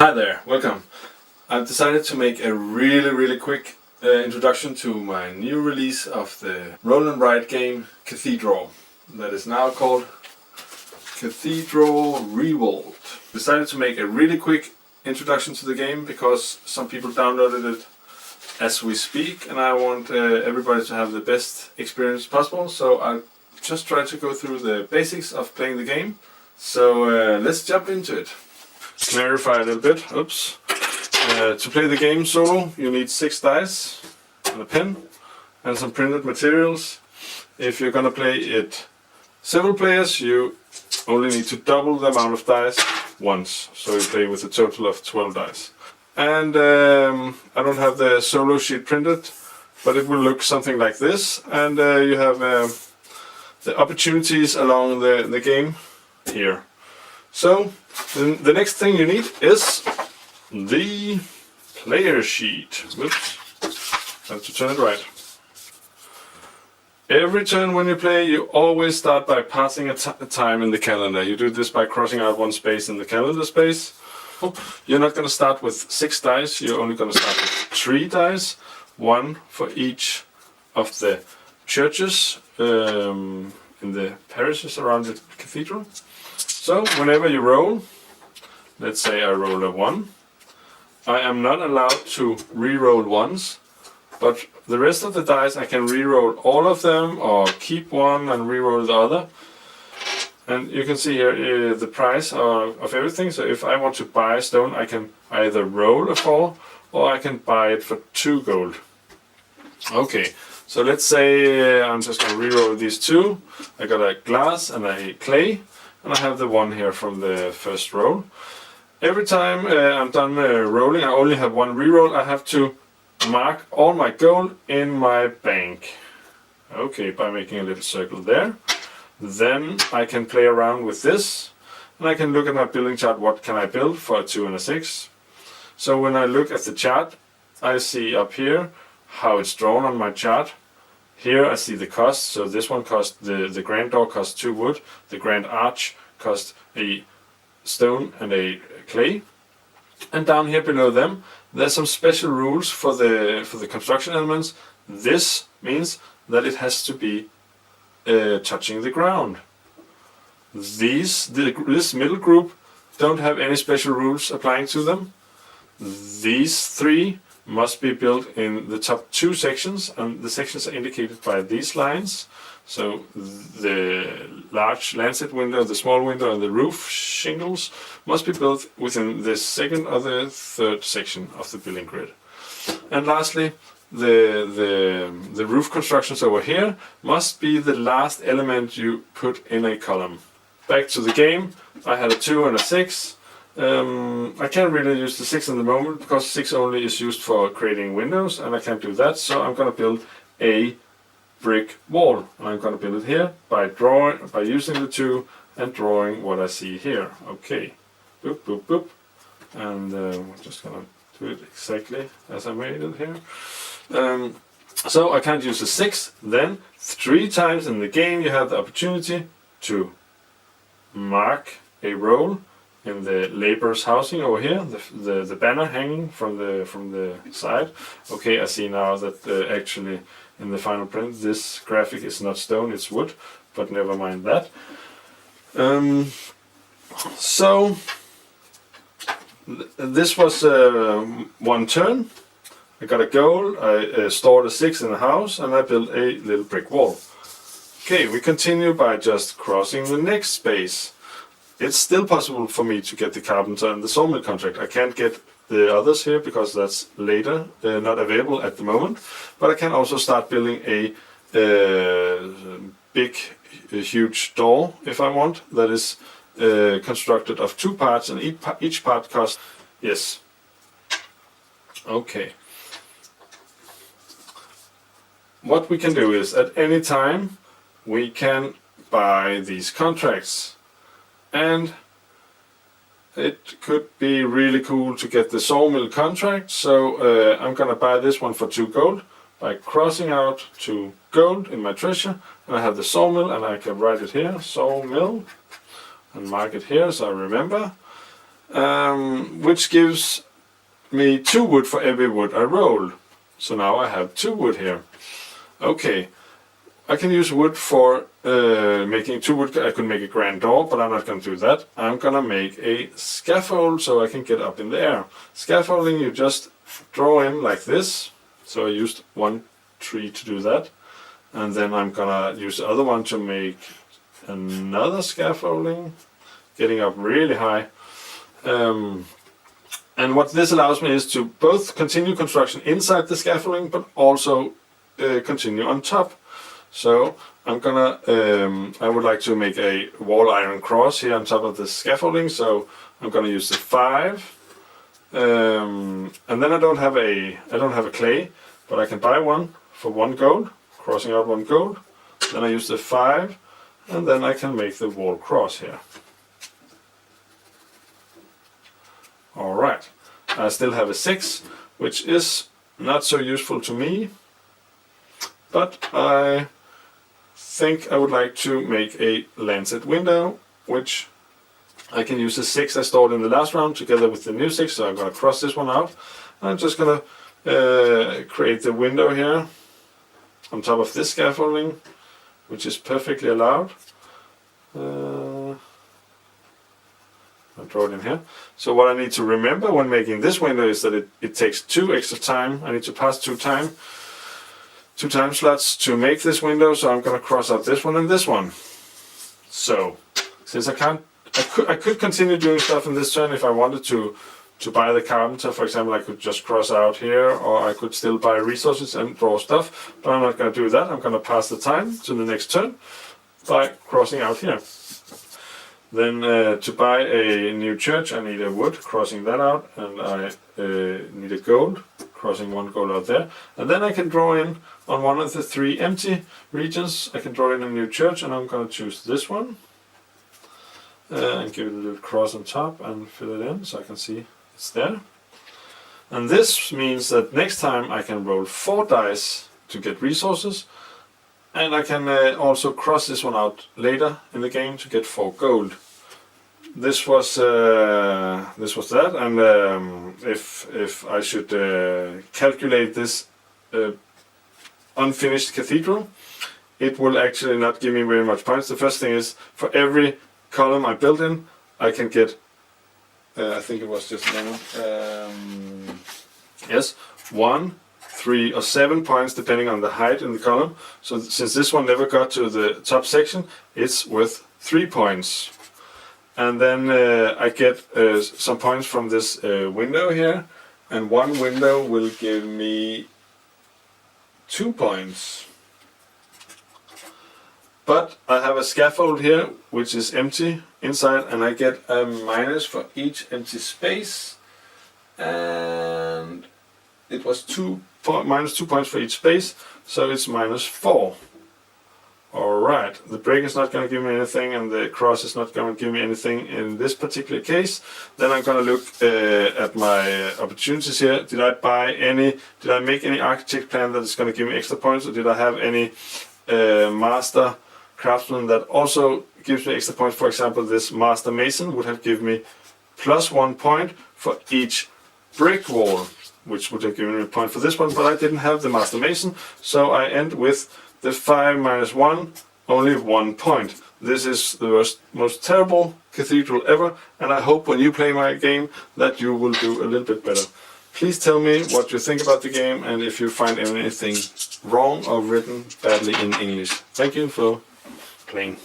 Hi there, welcome. I've decided to make a really quick introduction to my new release of the roll and write game CatheDraw that is now called CatheDraw REVOLT. Decided to make a really quick introduction to the game because some people downloaded it as we speak and I want everybody to have the best experience possible, so I'll just try to go through the basics of playing the game. So let's jump into it. Clarify a little bit. Oops. To play the game solo, you need 6 dice and a pen and some printed materials. If you're gonna play it several players, you only need to double the amount of dice once. So you play with a total of 12 dice. And I don't have the solo sheet printed, but it will look something like this. And you have the opportunities along the game here. So the next thing you need is the player sheet. Whoops, have to turn it right. Every turn when you play, you always start by passing a time in the calendar. You do this by crossing out one space in the calendar space. You're not going to start with 6 dice, you're only going to start with 3 dice, 1 for each of the churches in the parishes around the cathedral. So whenever you roll, let's say I roll a 1, I am not allowed to re-roll once, but the rest of the dice I can re-roll all of them or keep one and re-roll the other. And you can see here the price of everything. So if I want to buy a stone, I can either roll a 4 or I can buy it for 2 gold. Okay, so let's say I'm just going to re-roll these 2. I got a glass and a clay. And I have the 1 here from the first roll. Every time I'm done rolling, I only have 1 reroll. I have to mark all my gold in my bank. Okay, by making a little circle there. Then I can play around with this. And I can look at my building chart, what can I build for a 2 and a 6. So when I look at the chart, I see up here how it's drawn on my chart. Here I see the cost, so this one cost, the grand door cost 2 wood, the grand arch cost a stone and a clay. And down here below them, there's some special rules for the construction elements. This means that it has to be touching the ground. This middle group don't have any special rules applying to them. These 3 must be built in the top 2 sections, and the sections are indicated by these lines. So the large lancet window, the small window and the roof shingles must be built within the 2nd or the 3rd section of the building grid. And lastly, the roof constructions over here must be the last element you put in a column. Back to the game, I had a 2 and a 6. I can't really use the 6 in the moment because 6 only is used for creating windows and I can't do that, so I'm going to build a brick wall. And I'm going to build it here by using the 2 and drawing what I see here. Okay, boop boop boop, and I'm just going to do it exactly as I made it here. So I can't use the 6. Then 3 times in the game you have the opportunity to mark a roll in the laborers' housing over here, the banner hanging from the side. Okay, I see now that actually in the final print this graphic is not stone, it's wood, but never mind that. So this was 1 turn. I got a goal, I stored a 6 in the house, and I built a little brick wall. Okay, we continue by just crossing the next space. It's still possible for me to get the carpenter and the sawmill contract. I can't get the others here because that's later, not available at the moment. But I can also start building a huge door if I want. That is constructed of 2 parts and each part costs, yes. Okay. What we can do is at any time we can buy these contracts. And it could be really cool to get the sawmill contract, so I'm gonna buy this one for 2 gold by crossing out 2 gold in my treasure, and I have the sawmill, and I can write it here, sawmill, and mark it here so I remember. which gives me 2 wood for every wood I roll. So now I have 2 wood here. Okay, I can use wood for making 2 wood. I could make a grand door, but I'm not going to do that. I'm going to make a scaffold so I can get up in the air. Scaffolding, you just draw in like this. So I used 1 tree to do that. And then I'm going to use the other one to make another scaffolding, getting up really high. And what this allows me is to both continue construction inside the scaffolding, but also continue on top. So I'm gonna, I would like to make a wall iron cross here on top of the scaffolding. So I'm gonna use the 5, and then I don't have a clay, but I can buy one for 1 gold, crossing out 1 gold. Then I use the 5, and then I can make the wall cross here. Alright, I still have a 6, which is not so useful to me, but I think I would like to make a lancet window, which I can use the 6 I stored in the last round together with the new 6, so I'm going to cross this one out. And I'm just going to create the window here on top of this scaffolding, which is perfectly allowed. I'll draw it in here. So what I need to remember when making this window is that it takes 2 extra time. I need to pass 2 time slots to make this window, so I'm going to cross out this one and this one. So since I could continue doing stuff in this turn if I wanted to buy the carpenter, for example. I could just cross out here, or I could still buy resources and draw stuff, but I'm not going to do that. I'm going to pass the time to the next turn by crossing out here. Then to buy a new church I need a wood, crossing that out, and I need a gold, crossing 1 gold out there. And then I can draw in on one of the 3 empty regions, I can draw in a new church, and I'm going to choose this one. And give it a little cross on top and fill it in so I can see it's there. And this means that next time I can roll 4 dice to get resources, and I can also cross this one out later in the game to get 4 gold. This was that, and if I should calculate this unfinished cathedral, it will actually not give me very much points. The first thing is, for every column I build in, I can get, I think it was just yes, 1, 3 or 7 points depending on the height in the column. So since this one never got to the top section, it's worth 3 points. And then I get some points from this window here, and 1 window will give me 2 points. But I have a scaffold here which is empty inside, and I get a minus for each empty space, and it was minus 2 points for each space, so it's minus 4. Alright, the break is not going to give me anything, and the cross is not going to give me anything in this particular case. Then I'm going to look at my opportunities here. Did I make any architect plan that is going to give me extra points, or did I have any master craftsman that also gives me extra points? For example, this master mason would have given me plus 1 point for each brick wall, which would have given me a point for this one, but I didn't have the master mason, so I end with the 5 minus 1, only 1 point. This is the most terrible cathedral ever, and I hope when you play my game that you will do a little bit better. Please tell me what you think about the game, and if you find anything wrong or written badly in English. Thank you for playing.